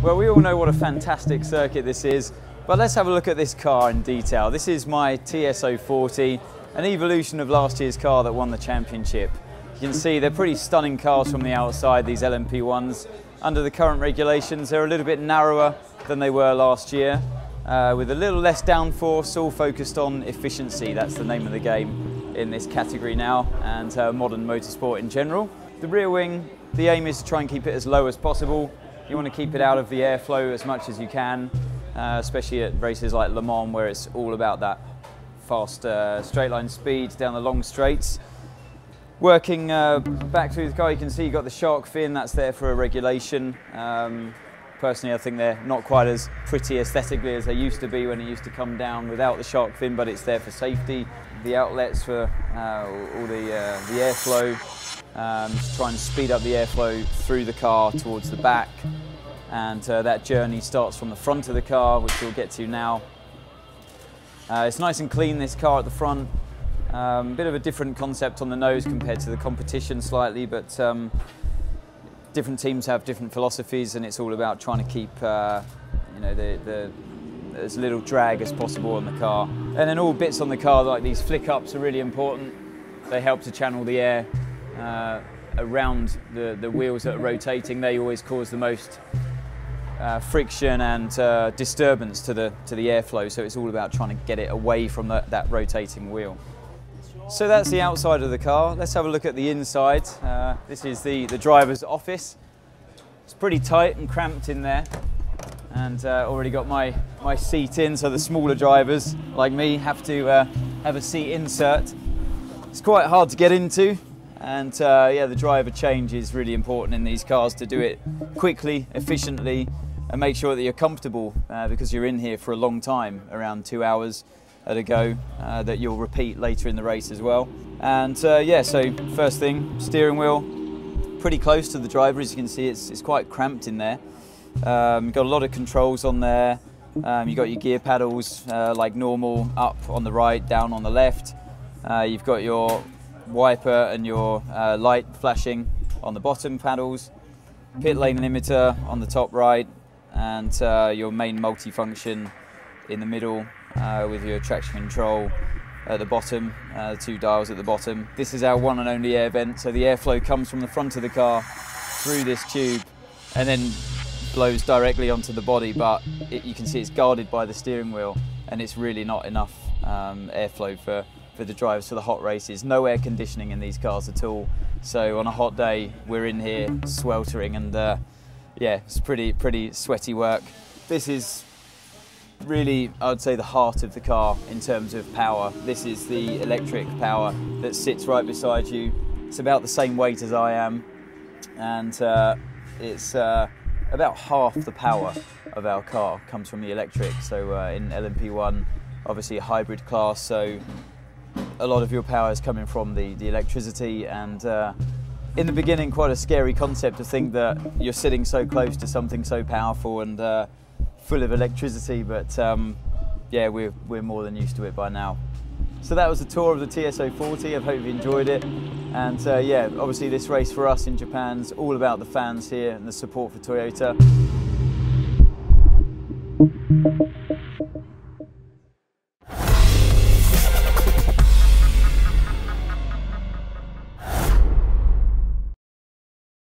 Well, we all know what a fantastic circuit this is, but let's have a look at this car in detail. This is my TS040, an evolution of last year's car that won the championship. You can see they're pretty stunning cars from the outside, these LMP ones. Under the current regulations, they're a little bit narrower than they were last year, with a little less downforce, all focused on efficiency. That's the name of the game in this category now, and modern motorsport in general. The rear wing, the aim is to try and keep it as low as possible. You want to keep it out of the airflow as much as you can, especially at races like Le Mans, where it's all about that fast straight line speed down the long straights. Working back through the car, you can see you've got the shark fin. That's there for a regulation. Personally, I think they're not quite as pretty aesthetically as they used to be when it used to come down without the shark fin, but it's there for safety. The outlets for all the airflow, to try and speed up the airflow through the car towards the back. And that journey starts from the front of the car, which we'll get to now. It's nice and clean, this car at the front. Bit of a different concept on the nose compared to the competition slightly, but different teams have different philosophies, and it's all about trying to keep you know, as little drag as possible on the car. And then all bits on the car, like these flick ups, are really important. They help to channel the air around the wheels that are rotating. They always cause the most friction and disturbance to the airflow, so it's all about trying to get it away from that rotating wheel. So that's the outside of the car. Let's have a look at the inside. This is the driver's office. It's pretty tight and cramped in there, and already got my seat in, so the smaller drivers like me have to have a seat insert. It's quite hard to get into, and yeah, the driver change is really important in these cars, to do it quickly, efficiently, and make sure that you're comfortable, because you're in here for a long time, around 2 hours at a go, that you'll repeat later in the race as well. And yeah, so first thing, steering wheel, pretty close to the driver. As you can see, it's quite cramped in there. You've got a lot of controls on there. You've got your gear paddles like normal, up on the right, down on the left. You've got your wiper and your light flashing on the bottom paddles, pit lane limiter on the top right, and your main multifunction in the middle, with your traction control at the bottom, the 2 dials at the bottom. This is our one and only air vent, so the airflow comes from the front of the car through this tube and then blows directly onto the body, but you can see it's guarded by the steering wheel, and it's really not enough airflow for the drivers for the hot races. No air conditioning in these cars at all, so on a hot day we're in here sweltering, and yeah, it's pretty sweaty work. This is really, I'd say, the heart of the car in terms of power. This is the electric power that sits right beside you. It's about the same weight as I am, and it's about half the power of our car comes from the electric. So in LMP1, obviously a hybrid class, so a lot of your power is coming from the electricity, and in the beginning quite a scary concept to think that you're sitting so close to something so powerful and full of electricity, but yeah, we're more than used to it by now. So that was a tour of the TS040. I hope you enjoyed it, and yeah, obviously this race for us in Japan's all about the fans here and the support for Toyota.